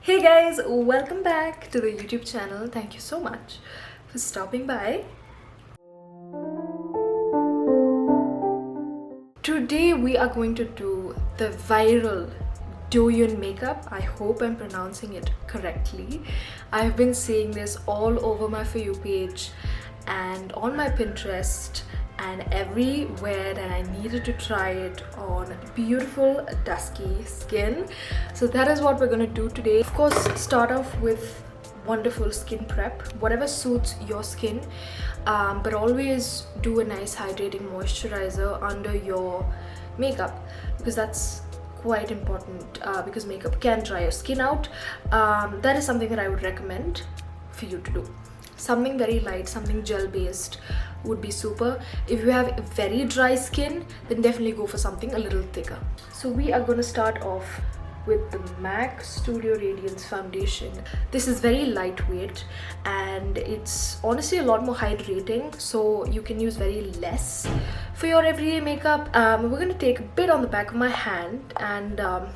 Hey guys, welcome back to the YouTube channel. Thank you so much for stopping by. Today we are going to do the viral Douyin makeup. I hope I'm pronouncing it correctly. I've been seeing this all over my For You page and on my Pinterest and everywhere, and I needed to try it on beautiful dusky skin. So that is what we're gonna do today. Of course, start off with wonderful skin prep, whatever suits your skin, but always do a nice hydrating moisturizer under your makeup because that's quite important, because makeup can dry your skin out. That is something that I would recommend for you to do. Something very light, something gel based would be super. If you have very dry skin, then definitely go for something a little thicker. So we are going to start off with the MAC Studio Radiance foundation. This is very lightweight and it's honestly a lot more hydrating, so you can use very less for your everyday makeup. We're going to take a bit on the back of my hand, and I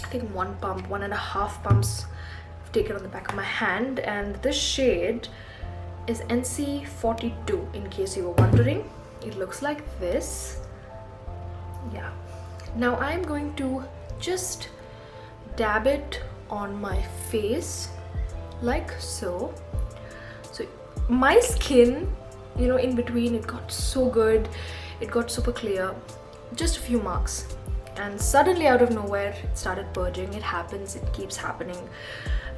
think 1.5 pumps take it on the back of my hand, and this shade is NC42 in case you were wondering. It looks like this. Yeah, now I'm going to just dab it on my face like so. So my skin, in between, it got so good, it got super clear, just a few marks, and suddenly out of nowhere it started purging. It happens, it keeps happening.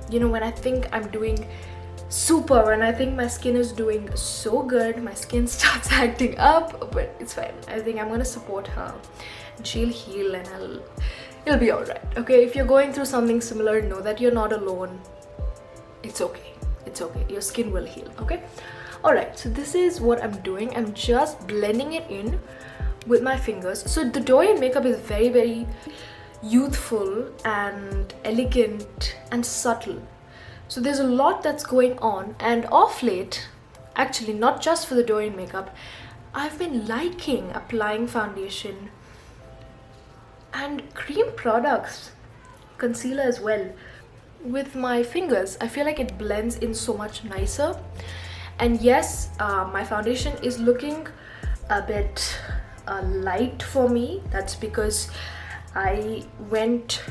When I think I'm doing super, when I think my skin is doing so good, my skin starts acting up, but it's fine. I think I'm gonna support her and she'll heal and it'll be all right. Okay, if you're going through something similar, know that you're not alone. It's okay, your skin will heal. Okay, all right, so this is what I'm doing. I'm just blending it in with my fingers. So the Douyin makeup is very, very youthful and elegant and subtle, so there's a lot that's going on. And off late, actually not just for the Douyin makeup, I've been liking applying foundation and cream products, concealer as well, with my fingers. I feel like it blends in so much nicer. And yes, my foundation is looking a bit light for me. That's because I went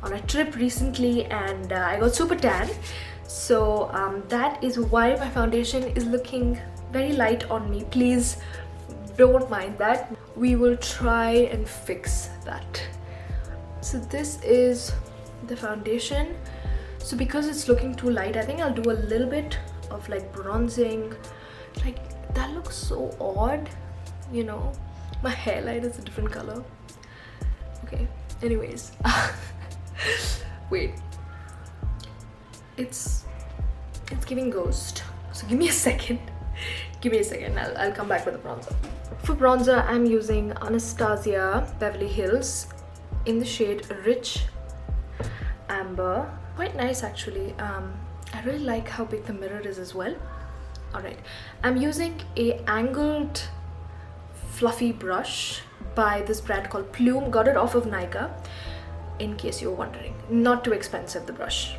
on a trip recently and I got super tan, so that is why my foundation is looking very light on me. Please don't mind that. We will try and fix that. So this is the foundation. So because it's looking too light, I think I'll do a little bit of like bronzing. Like, that looks so odd, my hairline is a different color. Okay, anyways. Wait, it's giving ghost, so give me a second. I'll come back with the bronzer. For bronzer, I'm using Anastasia Beverly Hills in the shade Rich Amber. Quite nice actually. I really like how big the mirror is as well. All right, I'm using a angled fluffy brush by this brand called Plume. Got it off of Nika, in case you're wondering. Not too expensive, the brush.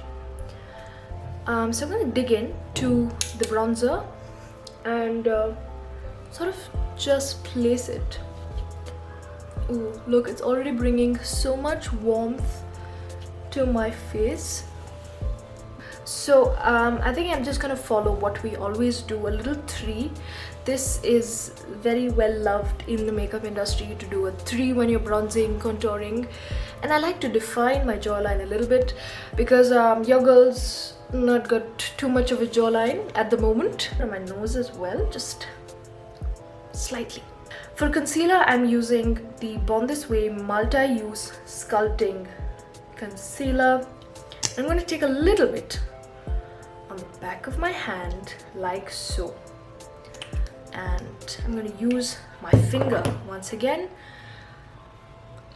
So I'm going to dig in to the bronzer and sort of just place it. Ooh, look, it's already bringing so much warmth to my face. So I think I'm just gonna follow what we always do, a little 3. This is very well loved in the makeup industry, to do a 3 when you're bronzing, contouring. And I like to define my jawline a little bit because your girl's not got too much of a jawline at the moment. And my nose as well, just slightly. For concealer, I'm using the Born This Way multi-use sculpting concealer. I'm going to take a little bit on the back of my hand like so, and I'm going to use my finger once again,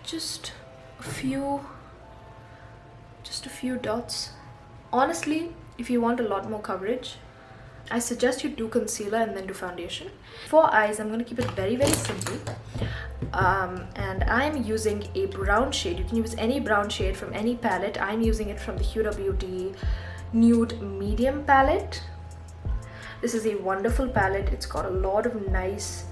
just a few dots. Honestly, if you want a lot more coverage, I suggest you do concealer and then do foundation. For eyes, I'm going to keep it very, very simple. and I'm using a brown shade. You can use any brown shade from any palette. I'm using it from the Huda Beauty Nude Medium palette. This is a wonderful palette. It's got a lot of nice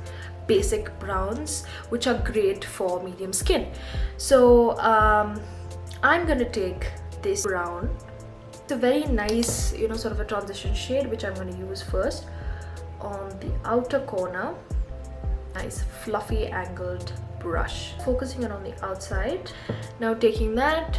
basic browns which are great for medium skin. So I'm gonna take this brown. It's a very nice, you know, sort of a transition shade which I'm going to use first on the outer corner. Nice fluffy angled brush, focusing it on the outside. Now taking that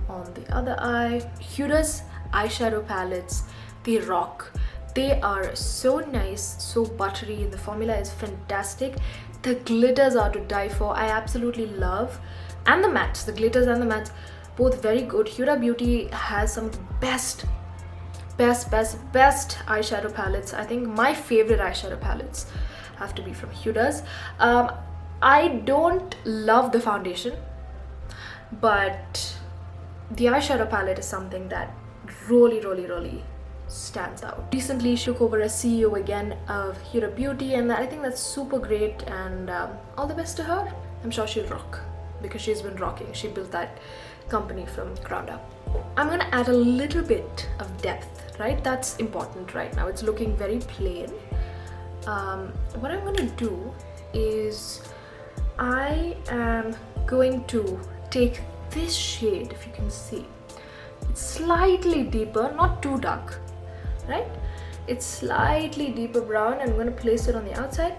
on the other eye. Huda's eyeshadow palettes, they rock. They are so nice, so buttery, and the formula is fantastic. The glitters are to die for. I absolutely love, and the mattes, the glitters and the mattes, both very good. Huda Beauty has some of the best eyeshadow palettes. I think my favorite eyeshadow palettes have to be from Huda's. I don't love the foundation, but the eyeshadow palette is something that really stands out. Recently she took over as CEO again of Huda Beauty, and I think that's super great, and all the best to her. I'm sure she'll rock because she's been rocking. She built that company from ground up. I'm gonna add a little bit of depth, right? That's important right now. It's looking very plain. What I'm gonna do is I am going to take this shade, if you can see. It's slightly deeper, not too dark, right? It's slightly deeper brown. I'm gonna place it on the outside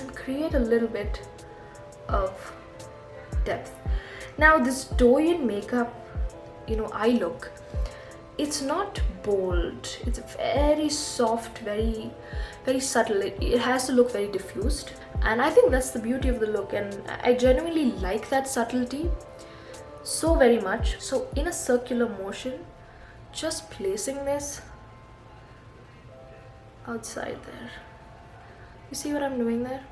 and create a little bit of depth. Now this Douyin makeup, you know, eye look, it's not bold. It's very soft, very subtle. It has to look very diffused, and I think that's the beauty of the look, and I genuinely like that subtlety so very much. So in a circular motion, just placing this outside there. You see what I'm doing there?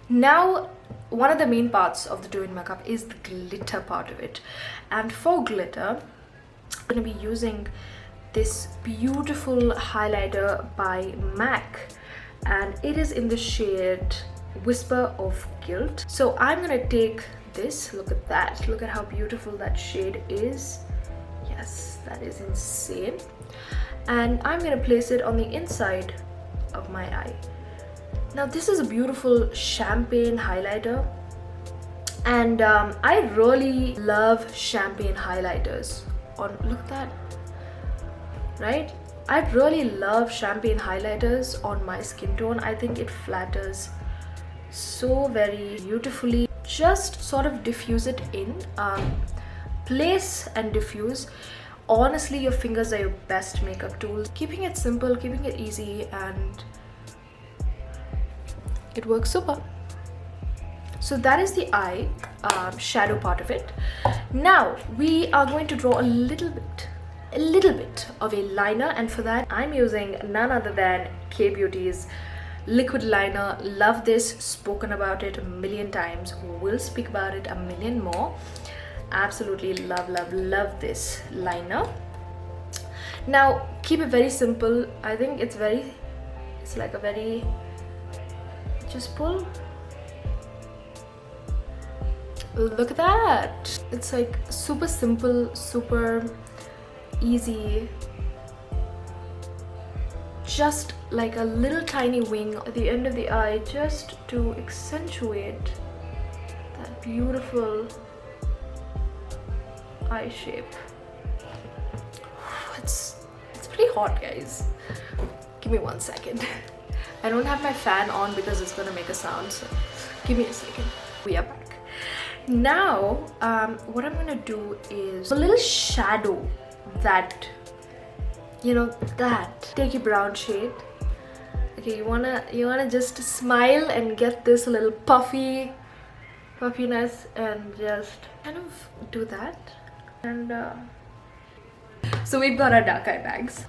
Now, one of the main parts of the Douyin makeup is the glitter part of it, and for glitter I'm going to be using this beautiful highlighter by MAC, and it is in the shade Whisper of Guilt. So I'm going to take this, look at that, look at how beautiful that shade is. Yes, that is insane. And I'm going to place it on the inside of my eye. Now this is a beautiful champagne highlighter, and I really love champagne highlighters. Look at that, right? I really love champagne highlighters on my skin tone. I think it flatters so very beautifully. Just sort of diffuse it in, place and diffuse. Honestly, your fingers are your best makeup tool. Keeping it simple, keeping it easy, and it works super. So that is the eye shadow part of it. Now we are going to draw a little bit of a liner, and for that I'm using none other than K Beauty's liquid liner. Love this, spoken about it a million times, will speak about it a million more. Absolutely love this liner. Now keep it very simple. I think it's like a very, just pull. Look at that. It's like super simple, super easy. Just like a little tiny wing at the end of the eye, just to accentuate that beautiful eye shape. It's pretty hot, guys. Give me 1 second. I don't have my fan on because it's gonna make a sound, so give me a second. We are back. Now what I'm gonna do is a little shadow that, you know, that. Take your brown shade. Okay, you wanna just smile and get this little puffiness, and just kind of do that. And so we've got our dark eye bags.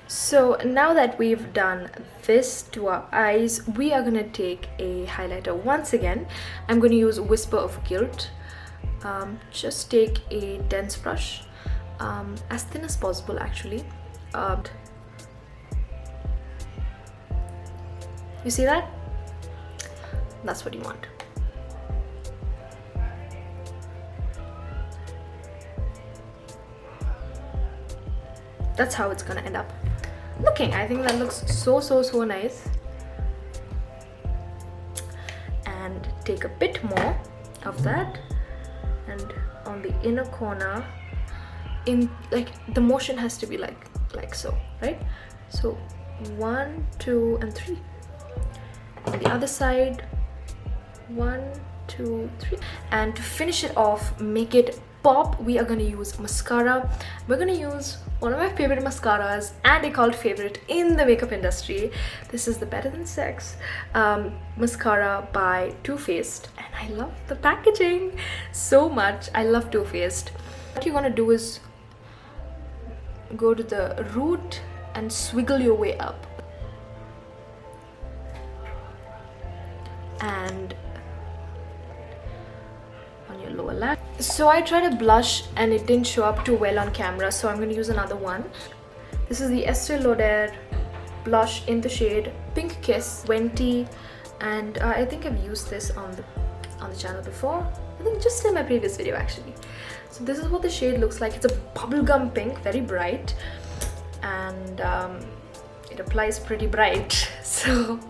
So now that we've done this to our eyes, we are gonna take a highlighter once again. I'm gonna use Whisper of Guilt. Just take a dense brush, as thin as possible actually. You see that? That's what you want. That's how it's gonna end up looking. I think that looks so nice. And take a bit more of that, and on the inner corner, in like the motion has to be like so, right? So 1, 2 and 3. On the other side, 1, 2, 3. And to finish it off, make it pop, we are going to use mascara. We're going to use one of my favorite mascaras and a cult favorite in the makeup industry. This is the Better Than Sex mascara by Too Faced, and I love the packaging so much. I love Too Faced. What you're going to do is go to the root and swiggle your way up, and on your lower lash. So I tried a blush and it didn't show up too well on camera, so I'm going to use another one. This is the Estee Lauder blush in the shade Pink Kiss 20, and I think I've used this on the channel before. I think just in my previous video actually. So this is what the shade looks like. It's a bubblegum pink, very bright, and it applies pretty bright. So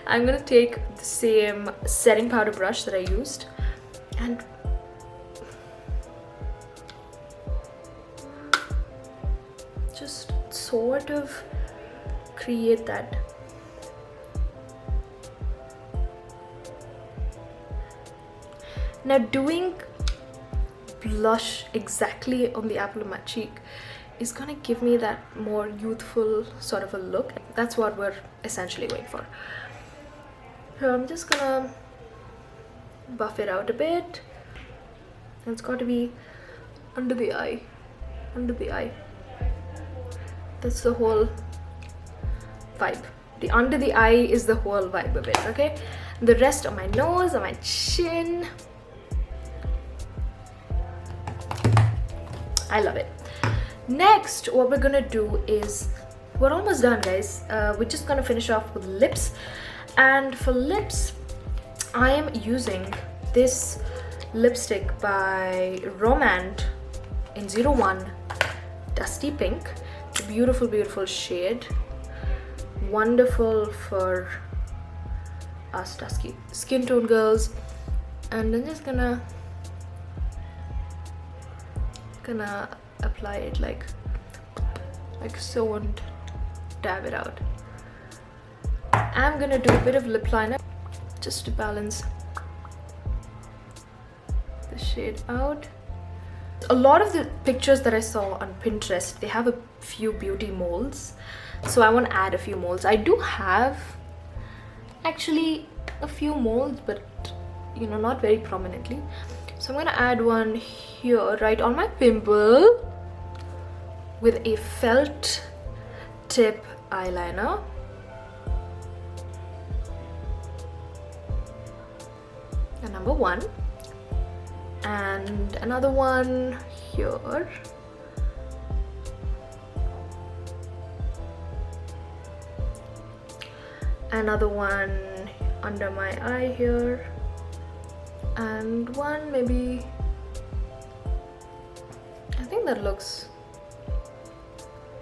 I'm gonna take the same setting powder brush that I used and just sort of create that. Now, doing blush exactly on the apple of my cheek is gonna give me that more youthful sort of a look. That's what we're essentially going for. So I'm just gonna buff it out a bit. And it's got to be under the eye. Under the eye. That's the whole vibe. The under the eye is the whole vibe of it, okay? The rest on my nose, on my chin. I love it. Next, what we're gonna do is, we're almost done, guys. We're just gonna finish off with lips. And for lips, I am using this lipstick by Romand in 01 Dusty Pink. It's a beautiful, beautiful shade. Wonderful for us dusky skin tone girls. And I'm just gonna apply it like so and dab it out. I'm gonna do a bit of lip liner just to balance the shade out. A lot of the pictures that I saw on Pinterest, they have a few beauty molds, so I want to add a few molds. I do have actually a few molds, but you know, not very prominently. So I'm gonna add one here right on my pimple with a felt tip eyeliner. A number 1. And another one here. Another one under my eye here. And one maybe, I think that looks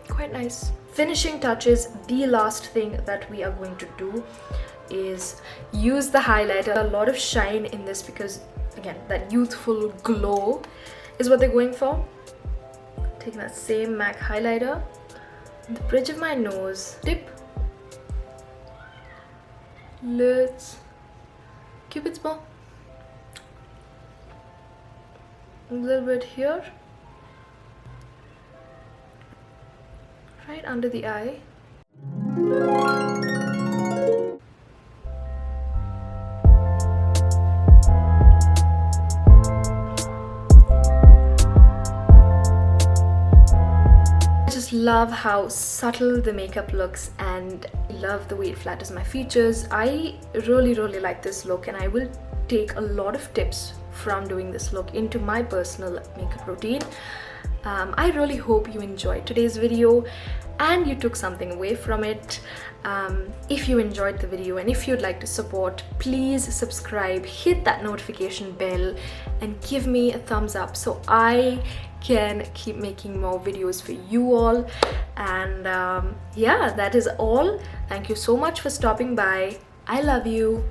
quite nice. Finishing touches, the last thing that we are going to do is use the highlighter. A lot of shine in this because again, that youthful glow is what they're going for. Taking that same MAC highlighter, the bridge of my nose, dip, lids, Cupid's bow, a little bit here, right under the eye. Love how subtle the makeup looks and love the way it flatters my features. I really like this look, and I will take a lot of tips from doing this look into my personal makeup routine. I really hope you enjoyed today's video, and you took something away from it. If you enjoyed the video and if you'd like to support, please subscribe, hit that notification bell, and give me a thumbs up so I can keep making more videos for you all. And yeah, that is all. Thank you so much for stopping by. I love you.